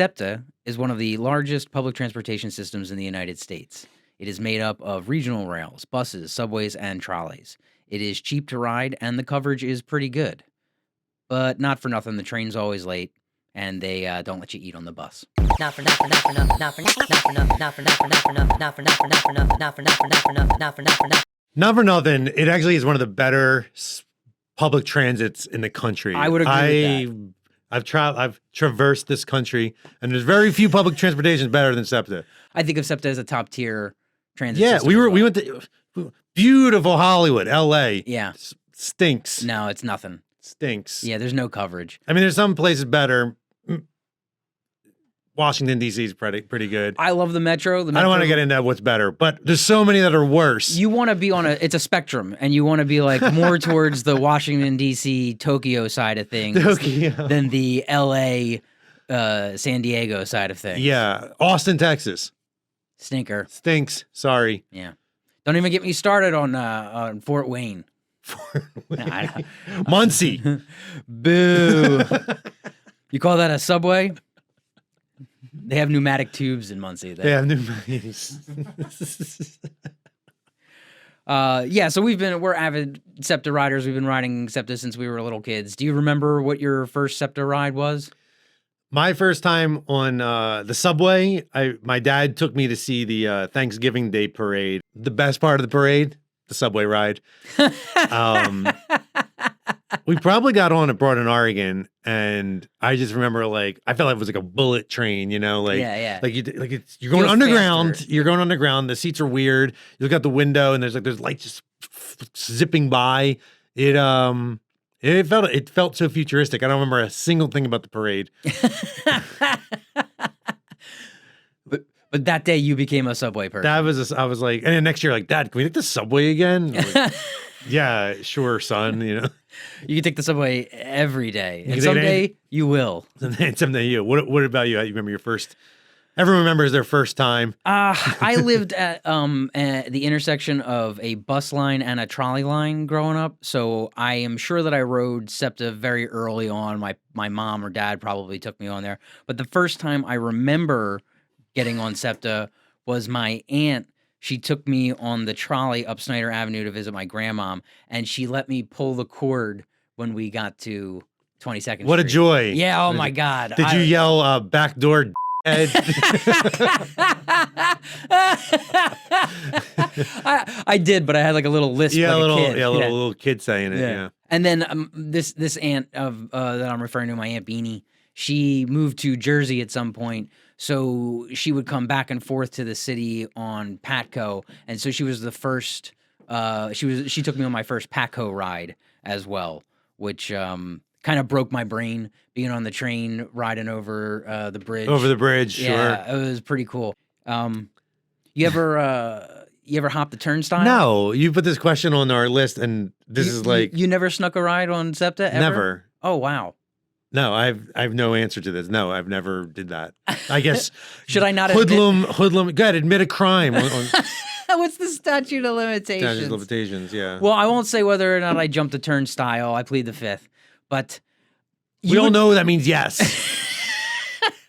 SEPTA is one of the largest public transportation systems in the United States. It is made up of regional rails, buses, subways, and trolleys. It is cheap to ride, and the coverage is pretty good. But not for nothing, the train's always late, and they don't let you eat on the bus. Not for nothing, not for nothing, not for nothing, not for nothing, not for nothing, not for nothing, not for nothing, not for nothing, not for nothing, not for nothing, not for nothing. Not for nothing. It actually is one of the better public transits in the country. I would agree with that. I've traversed this country, and there's very few public transportations better than SEPTA. I think of SEPTA as a top tier transit Yeah, system. we went to beautiful Hollywood, L.A. Yeah. Stinks. No, it's nothing. Stinks. Yeah, there's no coverage. I mean, there's some places better. Washington, D.C. is pretty good. I love the Metro. I don't want to get into what's better, but there's so many that are worse. You want to be it's a spectrum, and you want to be like more towards the Washington, D.C., Tokyo side of things than the L.A., San Diego side of things. Yeah. Austin, Texas. Stinker. Stinks. Sorry. Yeah. Don't even get me started on Fort Wayne. Muncie. Boo. You call that a subway? They have pneumatic tubes in Muncie. They have pneumatic. Yeah, so we're avid SEPTA riders. We've been riding SEPTA since we were little kids. Do you remember what your first SEPTA ride was? My first time on the subway, my dad took me to see the Thanksgiving Day parade. The best part of the parade, the subway ride. We probably got on at Broad in Oregon, and I just remember I felt like it was like a bullet train, you're going underground. Faster. You're going underground. The seats are weird. You look out the window, and there's lights just zipping by. It felt so futuristic. I don't remember a single thing about the parade. But that day you became a subway person. I was like, and then next year, Dad, can we take the subway again? Yeah, sure, son. You can take the subway every day, and someday you will. Someday you. What about you? You remember your first? Everyone remembers their first time. I lived at the intersection of a bus line and a trolley line growing up, so I am sure that I rode SEPTA very early on. My mom or dad probably took me on there, but the first time I remember getting on SEPTA was my aunt. She took me on the trolley up Snyder Avenue to visit my grandmom, and she let me pull the cord when we got to 22nd Street. What a joy. Yeah, oh my God. Did you yell backdoor head? I did, but I had like a little lisp like a kid. Yeah, little kid saying it, yeah. And then this aunt of that I'm referring to, my Aunt Beanie, she moved to Jersey at some point. So she would come back and forth to the city on Patco, and so she was the first. She took me on my first Patco ride as well, which kind of broke my brain being on the train riding over the bridge. Over the bridge, yeah, sure. It was pretty cool. You ever hop the turnstile? No, you put this question on our list, and this is like you never snuck a ride on SEPTA ever? Never. Oh wow. No, I've no answer to this. No, I've never did that. I guess should I not hoodlum? Go ahead, admit a crime. What's the statute of limitations? Statute of limitations, yeah. Well, I won't say whether or not I jumped the turnstile. I plead the fifth. But we all know that means yes.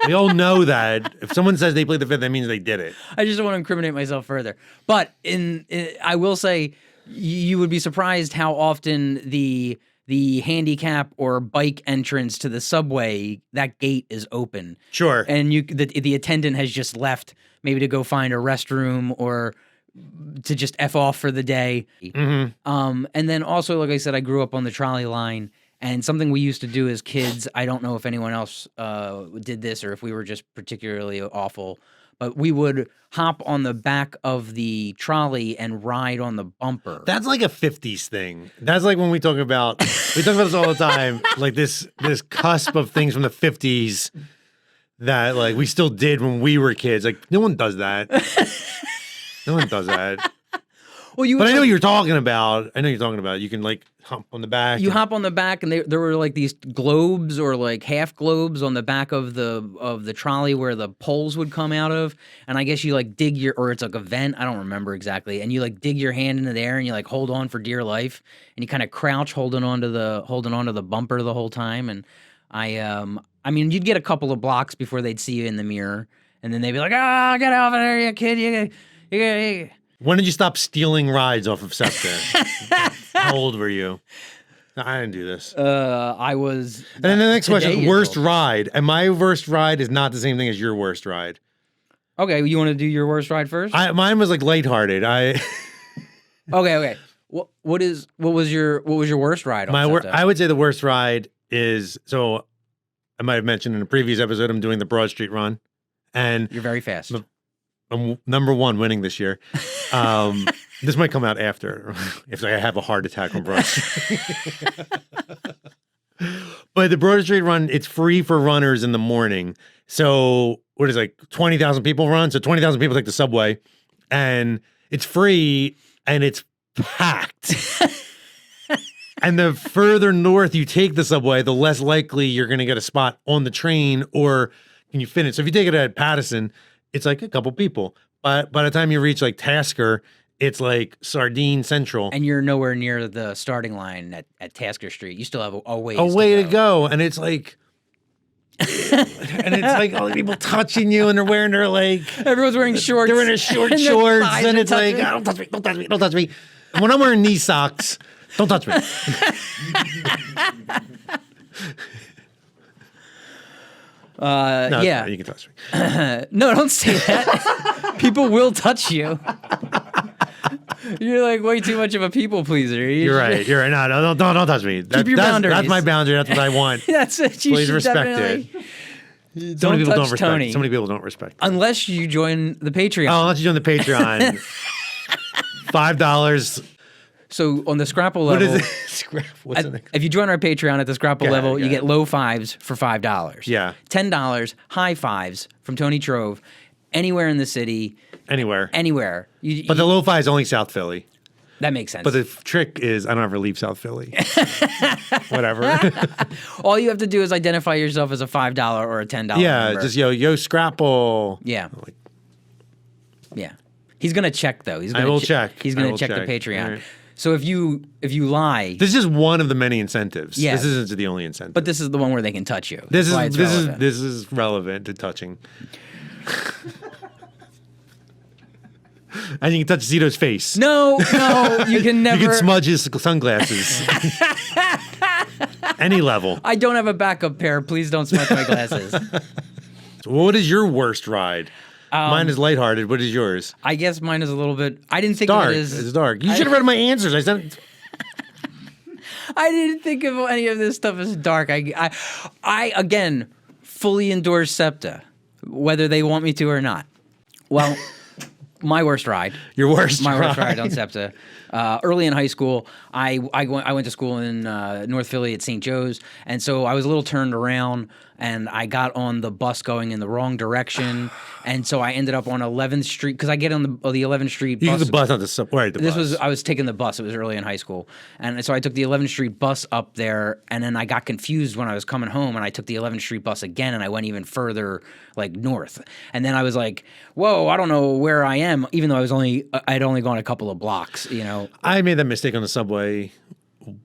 We all know that. If someone says they plead the fifth, that means they did it. I just don't want to incriminate myself further. But I will say you would be surprised how often the handicap or bike entrance to the subway, that gate is open. Sure. And the attendant has just left, maybe to go find a restroom or to just F off for the day. Mm-hmm. And then also, like I said, I grew up on the trolley line, and something we used to do as kids, I don't know if anyone else did this or if we were just particularly awful, but we would hop on the back of the trolley and ride on the bumper. That's like a 50s thing. That's like when we talk about this all the time, like this cusp of things from the 50s that like we still did when we were kids. Like no one does that. No one does that. Well, but I know what you're talking about. You can like hump on the back. You hop on the back, and there were like these globes or like half globes on the back of the trolley where the poles would come out of. And I guess you like or it's like a vent. I don't remember exactly. And you like dig your hand into there, and you like hold on for dear life, and you kind of crouch holding onto the bumper the whole time. And I mean, you'd get a couple of blocks before they'd see you in the mirror, and then they'd be like, "Ah, get out of there, you kid! You." When did you stop stealing rides off of SEPTA? How old were you? No, I didn't do this. I was. And then the next question: today worst is- ride. And my worst ride is not the same thing as your worst ride. Okay, you want to do your worst ride first? Mine was like lighthearted. Okay. What was your worst ride on SEPTA? I would say the worst ride is, so I might have mentioned in a previous episode, I'm doing the Broad Street Run, and You're very fast. I'm number one winning this year. This might come out after if I have a heart attack on Broad Street. But the Broad Street Run, it's free for runners in the morning. So what is it, like 20,000 people run? So 20,000 people take the subway, and it's free and it's packed. And the further north you take the subway, the less likely you're going to get a spot on the train or can you finish. So if you take it at Pattison, it's like a couple people. But by the time you reach like Tasker, it's like Sardine Central. And you're nowhere near the starting line at Tasker Street. You still have a ways A way to go. And it's like, and it's like all the people touching you and they're wearing their like, Everyone's wearing shorts. they're in their short and their shorts. thighs And are it's like, touching. oh, don't touch me, don't touch me, don't touch me. And when I'm wearing knee socks, don't touch me. No, Yeah. you can touch me. No, don't say that. People will touch you. You're like way too much of a people pleaser. You're right. You're right. No, don't touch me. Keep your That's boundaries. my boundary. That's what I want. That's it. You Please should respect definitely- So many people don't touch respect. Tony. So many people don't respect. Unless you join the Patreon. Oh, unless you join the Patreon. $5. So on the Scrapple What level, is it? Scrap. What's it? if you join our Patreon at the Scrapple Go ahead, level, go you ahead. get low fives for $5. Yeah. $10 high fives from Tony Trove, anywhere in the city, Anywhere. anywhere. But the lo-fi is only South Philly. That makes sense. But the trick is I don't ever leave South Philly. Whatever. All you have to do is identify yourself as a $5 or a $10 Yeah, member. just yo Scrapple. Yeah. Like, Yeah. He's gonna check though. He's I gonna will check. He's I gonna will check the check. Patreon. All right. So if you lie, this is just one of the many incentives. Yeah. This isn't the only incentive. but this is the one where they can touch you. this That's why is it's relevant. this is relevant to touching. And you can touch Zito's face. No, you can never. You can smudge his sunglasses. Any level. I don't have a backup pair. Please don't smudge my glasses. So what is your worst ride? Mine is lighthearted. What is yours? I guess mine is a little bit. I didn't think Dark. of it as. It's dark. You should have read my answers. I sent. I didn't think of any of this stuff as dark. I again fully endorse SEPTA, whether they want me to or not. Well, my worst ride. Your worst. My worst ride on SEPTA. Early in high school, I went to school in North Philly at St. Joe's, and so I was a little turned around, and I got on the bus going in the wrong direction, and so I ended up on 11th Street because I get on the 11th Street You bus. took the bus, not the subway. I was taking the bus. It was early in high school, and so I took the 11th Street bus up there, and then I got confused when I was coming home, and I took the 11th Street bus again, and I went even further like north, and then I was like, "Whoa, I don't know where I am," even though I'd only gone a couple of blocks, you know. I made that mistake on the subway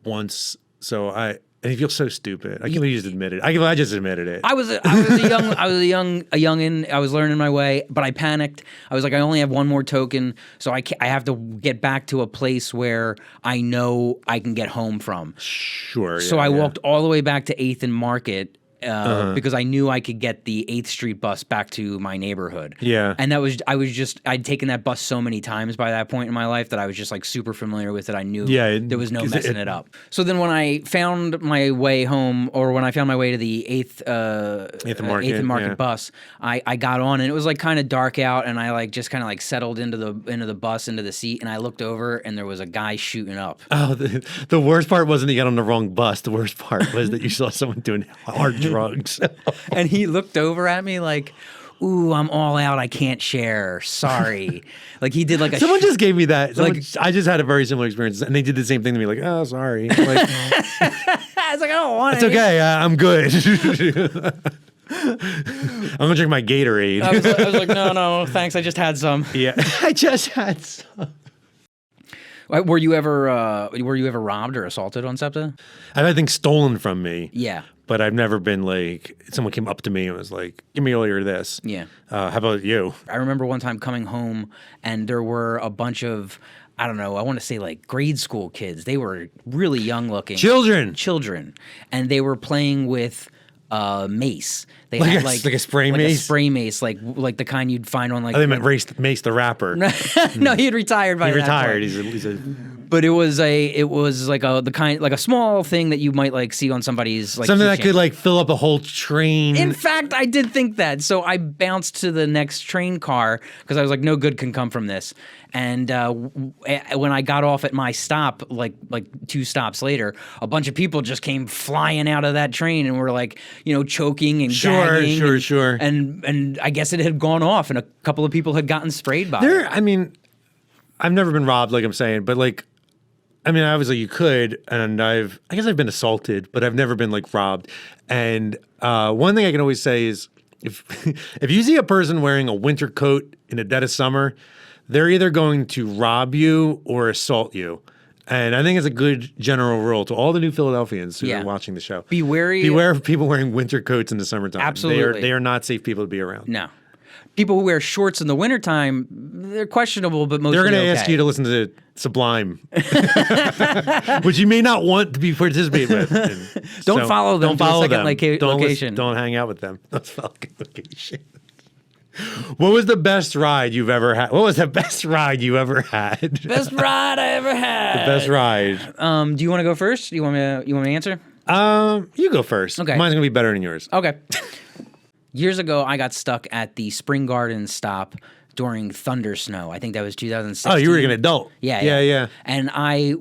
once, and you feel so stupid. I can't believe you just admitted it. I just admitted it. I was a youngin. I was learning my way, but I panicked. I was like, I only have one more token, so I have to get back to a place where I know I can get home from. Sure. So yeah, I yeah. walked all the way back to 8th and Market because I knew I could get the 8th Street bus back to my neighborhood. Yeah. And I'd taken that bus so many times by that point in my life that I was just like super familiar with it. I knew there was no 'cause messing it up. So then when I found my way home, or when I found my way to the 8th and Market yeah. bus, I got on, and it was like kind of dark out, and I like just kind of like settled into the bus, into the seat, and I looked over, and there was a guy shooting up. Oh, the worst part wasn't that you got on the wrong bus. The worst part was that you saw someone doing hard drugs. And he looked over at me like, "Ooh, I'm all out. I can't share. Sorry." Like he did like a. Someone just gave me that. I just had a very similar experience, and they did the same thing to me. Like, oh, sorry. Like, I was like, "I don't want it's it." okay. I'm good. I'm gonna drink my Gatorade. I was like, no, thanks. I just had some. Yeah, I just had some. Were you ever robbed or assaulted on SEPTA? I've had things stolen from me. Yeah. but I've never been like someone came up to me and was like, "Give me all your this." Yeah. How about you? I remember one time coming home and there were a bunch of, I don't know, I want to say like grade school kids. They were really young looking. Children. And they were playing with mace. They had like a spray mace? A spray mace, like the kind you'd find on like. Oh, they meant Mace the rapper. No, he had retired by He that retired. point. He's a But it was like a small thing that you might like see on somebody's like something that keychain. could like fill up a whole train. In fact, I did think that. So I bounced to the next train car because I was like, no good can come from this. And when I got off at my stop, like 2 stops later, a bunch of people just came flying out of that train and were like, choking and gagging. Sure. And I guess it had gone off, and a couple of people had gotten sprayed by it. I mean, I've never been robbed, like I'm saying, but like, I mean, obviously you could, and I guess I've been assaulted, but I've never been like robbed. And one thing I can always say is, if you see a person wearing a winter coat in the dead of summer, they're either going to rob you or assault you. And I think it's a good general rule to all the new Philadelphians who are watching the show. Beware of people wearing winter coats in the summertime. Absolutely. They are not safe people to be around. No. People who wear shorts in the wintertime, they're questionable, but mostly they're going to okay. ask you to listen to Sublime, which you may not want to be participate with. Don't follow them. Don't follow to a second them. location. Don't hang out with them. Let's follow location. What was the best ride you've ever had? What was the best ride you ever had? Best ride I ever had. The best ride. Do you want to go first? You want me to answer? You go first. Okay. Mine's gonna be better than yours. Okay. Years ago, I got stuck at the Spring Garden stop during thunder snow. I think that was 2016. Oh, you were an adult. Yeah. And I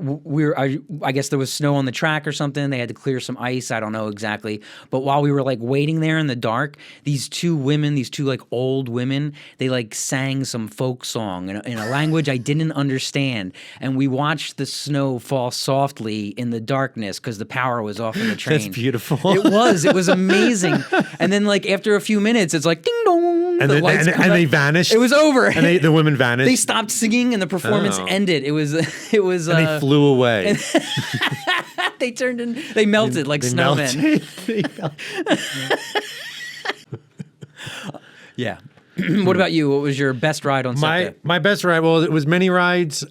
guess there was snow on the track or something. They had to clear some ice. I don't know exactly. But while we were like waiting there in the dark, these two like old women, they like sang some folk song in a language I didn't understand. And we watched the snow fall softly in the darkness because the power was off in the train. That's beautiful. It was amazing. And then like after a few minutes, it's like ding dong. And they vanished. It was over. And the women vanished. They stopped singing and the performance ended. It was. And they flew away. They melted like snowmen. They melted. Yeah. What about you? What was your best ride on SEPTA? My best ride, well, it was many rides.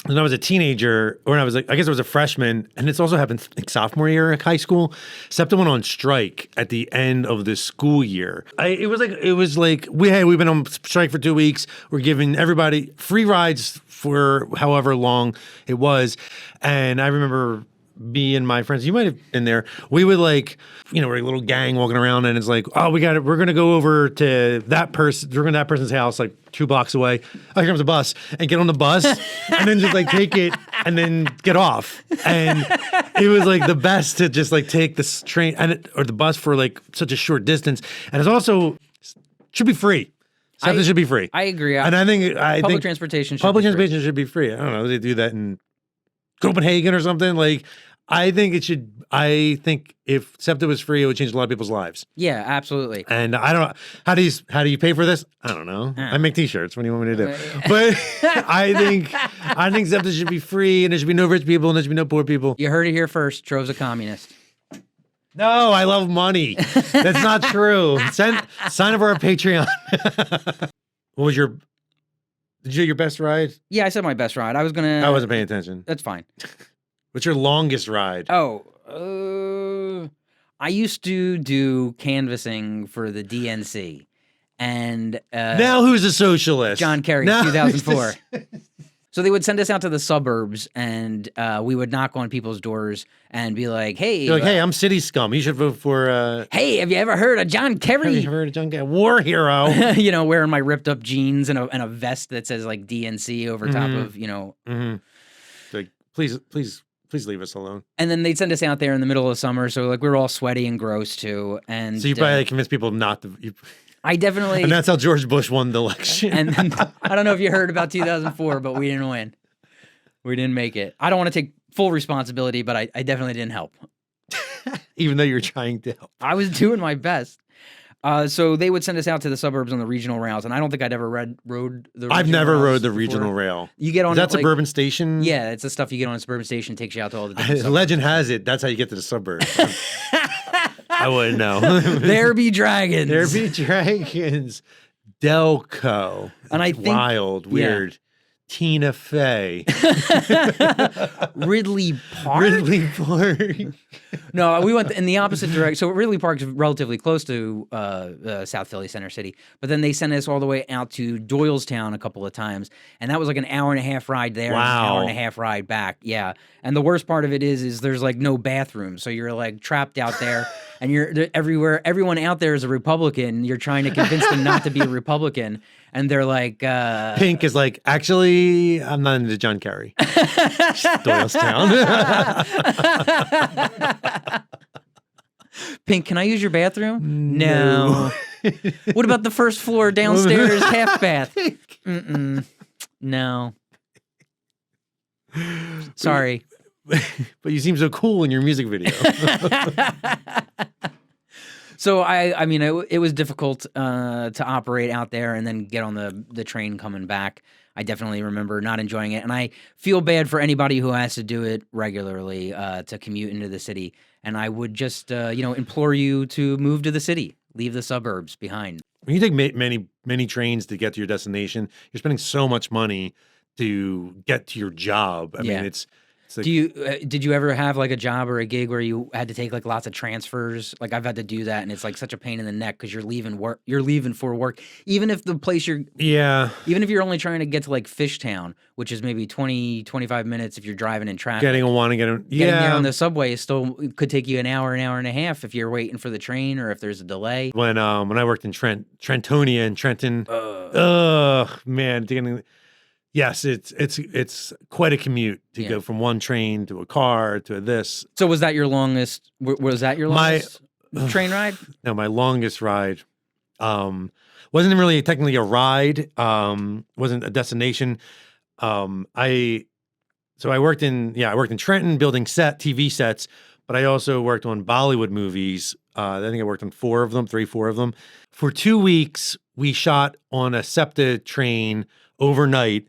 When I was a teenager, or when I guess I was a freshman, and it's also happened like sophomore year of high school. SEPTA went on strike at the end of the school year. It was like we've been on strike for 2 weeks. We're giving everybody free rides for however long it was, and I remember me and my friends, you might have been there. We would we're a little gang walking around, and it's like, oh, we're gonna go over to that person's house, like 2 blocks away. Oh, here comes a bus, and get on the bus, and then just like take it, and then get off. And it was like the best to just like take this train or the bus for like such a short distance, and it's also should be free. Something should be free. I agree. And I think public transportation should be free. I don't know. They do that in Copenhagen or something. Like, I think if SEPTA was free, it would change a lot of people's lives. Yeah, absolutely. And I don't know, how do you pay for this? I don't know. I make t-shirts. What do you want me to do? But I think SEPTA should be free, and there should be no rich people, and there should be no poor people. You heard it here first. Trov's a communist. No, I love money. That's not true. Sign up for our Patreon. What was did you do your best ride? Yeah, I said my best ride. I wasn't paying attention. That's fine. What's your longest ride? Oh, I used to do canvassing for the DNC, and now who's a socialist? John Kerry, 2004. So they would send us out to the suburbs, and we would knock on people's doors and be like, "Hey, you're like, hey, I'm city scum. You should vote for." Hey, have you ever heard of John Kerry? Have you heard of John Kerry? War hero. Wearing my ripped up jeans and a vest that says like DNC over top of Like, please leave us alone. And then they'd send us out there in the middle of summer, so like we were all sweaty and gross too. And so you probably convinced people not to. I definitely. And that's how George Bush won the election. And I don't know if you heard about 2004, but we didn't win. We didn't make it. I don't want to take full responsibility, but I definitely didn't help. Even though you're trying to help. I was doing my best. So they would send us out to the suburbs on the regional rails, and I don't think I'd ever rode the. I've never rode the before. regional rail. You get on that suburban station. Yeah, it's the stuff you get on a suburban station. Takes you out to all the different Legend has it that's how you get to the suburbs. I wouldn't know. There be dragons. There be dragons. Delco. And I It's think- wild, weird. Tina Fey. Ridley Park. Ridley Park. No, we went in the opposite direction. So Ridley Park's relatively close to South Philly, Center City. But then they sent us all the way out to Doylestown a couple of times, and that was like an hour and a half ride there, and an hour and a half ride back. Yeah, and the worst part of it is there's like no bathroom, so you're like trapped out there, and you're everywhere. Everyone out there is a Republican. You're trying to convince them not to be a Republican, and they're like, Pink is like, actually, I'm not into John Kerry. Doylestown. Pink, can I use your bathroom? No. What about the first floor downstairs half bath? Mm-mm. No. Sorry. But you seem so cool in your music video. So I mean, it was difficult to operate out there and then get on the train coming back. I definitely remember not enjoying it, and I feel bad for anybody who has to do it regularly to commute into the city. And I would just implore you to move to the city, leave the suburbs behind. When you take many trains to get to your destination, you're spending so much money to get to your job. I mean, it's like, did you ever have like a job or a gig where you had to take like lots of transfers? Like I've had to do that, and it's like such a pain in the neck because you're leaving for work, even if the place even if you're only trying to get to like Fishtown, which is maybe 25 minutes if you're driving in traffic. getting there on the subway it could take you an hour and a half if you're waiting for the train or if there's a delay. When I worked in Trentonia and Trenton, man, yes, it's quite a commute to go from one train to a car to this. So was that your longest? Was that your longest train ride? No, my longest ride wasn't really technically a ride. Wasn't a destination. I worked in Trenton building TV sets, but I also worked on Bollywood movies. I think I worked on 4 of them. For 2 weeks, we shot on a SEPTA train overnight,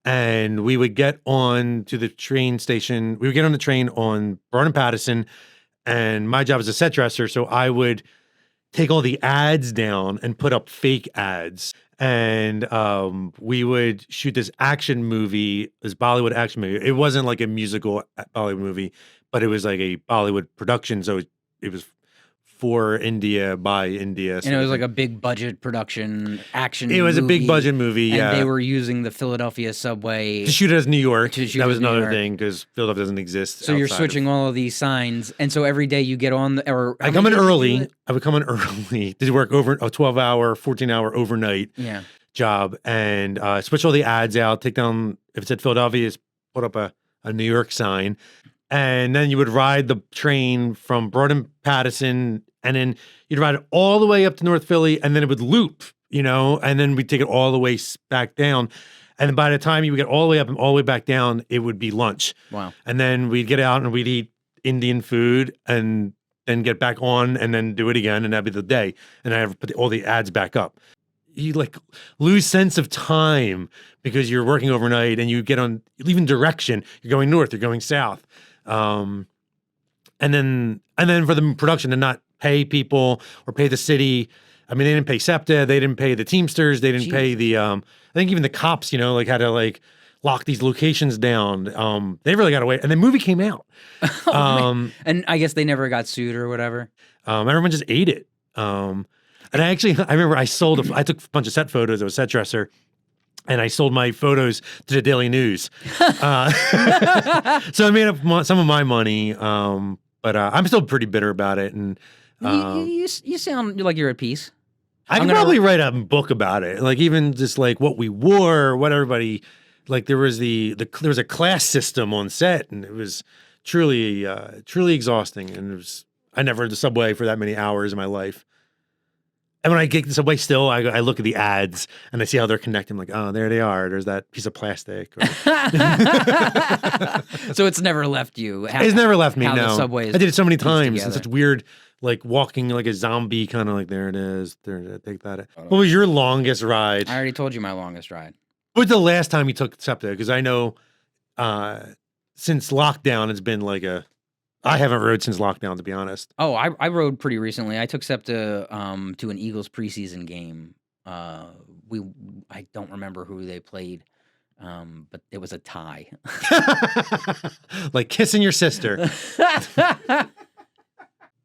and we would get on to the train station. We would get on the train on Broad and Pattison, and my job was a set dresser, so I would take all the ads down and put up fake ads. And we would shoot this action movie, this Bollywood action movie. It wasn't like a musical Bollywood movie, but it was like a Bollywood production, so it was for India, by India. And it was like a big budget production action movie. It was a big budget movie, yeah. And they were using the Philadelphia subway. To shoot it as New York. That was another thing, because Philadelphia doesn't exist. So you're switching all of these signs. And so every day you get on I come in early. I would come in early to work over a 12-hour, 14-hour overnight job, and switch all the ads out, take down, if it said Philadelphia, just put up a New York sign. And then you would ride the train from Broad and Pattison, and then you'd ride it all the way up to North Philly, and then it would loop, and then we'd take it all the way back down. And by the time you would get all the way up and all the way back down, it would be lunch. Wow. And then we'd get out and we'd eat Indian food and then get back on and then do it again, and that'd be the day. And I put all the ads back up. You like lose sense of time because you're working overnight, and you leaving direction. You're going north, you're going south. And then for the production to not pay people or pay the city. I mean, they didn't pay SEPTA, they didn't pay the Teamsters, they didn't pay the I think even the cops, had to lock these locations down. They really got away, and the movie came out. And I guess they never got sued or whatever. Everyone just ate it. And I remember I took a bunch of set photos. I was a set dresser. And I sold my photos to the Daily News. So I made up some of my money, but I'm still pretty bitter about it. And you sound like you're at peace. I could probably write a book about it, like even just like what we wore, what everybody like. There was there was a class system on set, and it was truly exhausting. And I never had the subway for that many hours in my life. And when I get the subway still, I look at the ads and I see how they're connecting. I'm like, oh, there they are. There's that piece of plastic. So it's never left you. It's never left me, no. The subway I did it so many times. Together. And such weird, like walking like a zombie, kind of like, there it is. There, take that. What was your longest ride? I already told you my longest ride. What was the last time you took SEPTA? Because I know since lockdown, it's been like a I haven't rode since lockdown, to be honest. Oh, I rode pretty recently. I took SEPTA to an Eagles preseason game. I don't remember who they played, but it was a tie. Like kissing your sister.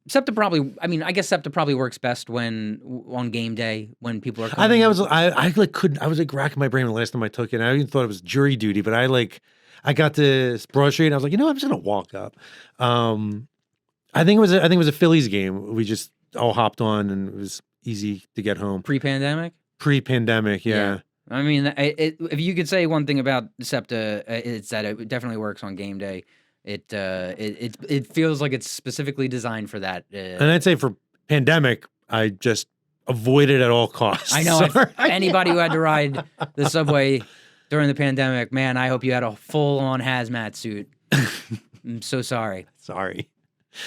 SEPTA probably. I mean, I guess SEPTA probably works best when on game day when people are. I think I like couldn't. I was like racking my brain the last time I took it. I even thought it was jury duty, but I got to Broad Street and I was like, I'm just gonna walk up. I think it was a Phillies game. We just all hopped on and it was easy to get home. Pre-pandemic. Pre-pandemic, yeah. I mean, if you could say one thing about SEPTA, it's that it definitely works on game day. It feels like it's specifically designed for that. And I'd say for pandemic, I just avoid it at all costs. I know. Anybody who had to ride the subway during the pandemic, man, I hope you had a full-on hazmat suit. I'm so sorry. Sorry.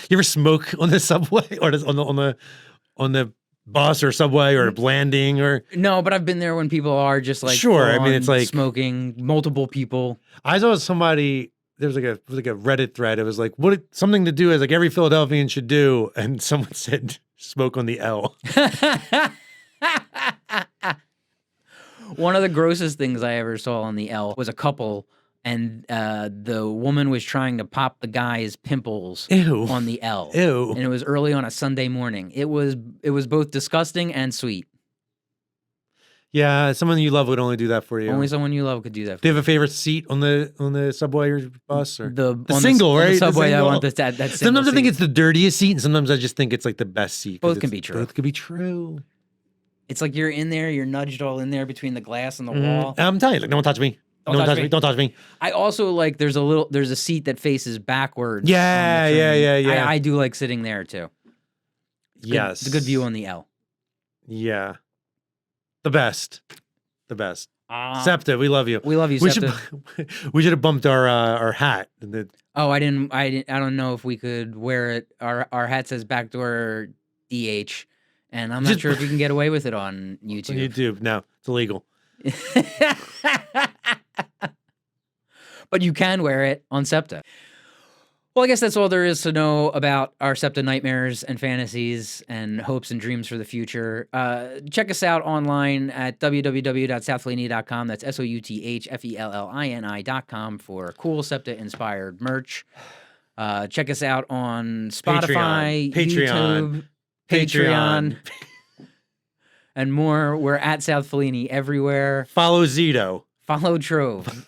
You ever smoke on the subway or on the bus or subway or landing or? No, but I've been there when people are just like sure. I mean, it's like smoking. Multiple people. I saw somebody. There was like a Reddit thread. It was like something to do as like every Philadelphian should do, and someone said smoke on the L. One of the grossest things I ever saw on the L was a couple, and the woman was trying to pop the guy's pimples on the L. Ew. And it was early on a Sunday morning. It was both disgusting and sweet. Yeah, someone you love would only do that for you. Only someone you love could do that. Do you have a favorite seat on the subway or bus or the single, right? The subway. I want that sometimes I think seat. it's the dirtiest seat, and sometimes I just think it's like the best seat. Both can be true. Both can be true. It's like you're in there, you're nudged all in there between the glass and the wall. I'm telling you, like, no one touch me. No one touch me. Don't touch me. I also like there's a seat that faces backwards. Yeah. I do like sitting there too. Yes. It's a good view on the L. Yeah. The best. SEPTA, we love you. We love you, SEPTA. We should have bumped our hat. Oh, I don't know if we could wear it. Our hat says backdoor DH, and I'm not sure if you can get away with it on YouTube. YouTube, no, it's illegal. But you can wear it on SEPTA. Well, I guess that's all there is to know about our SEPTA nightmares and fantasies and hopes and dreams for the future. Check us out online at www.southfellini.com. That's SOUTHFELLINI.com for cool SEPTA-inspired merch. Check us out on Spotify, YouTube, Patreon, and more. We're at South Fellini everywhere. Follow Zito. Follow Trov.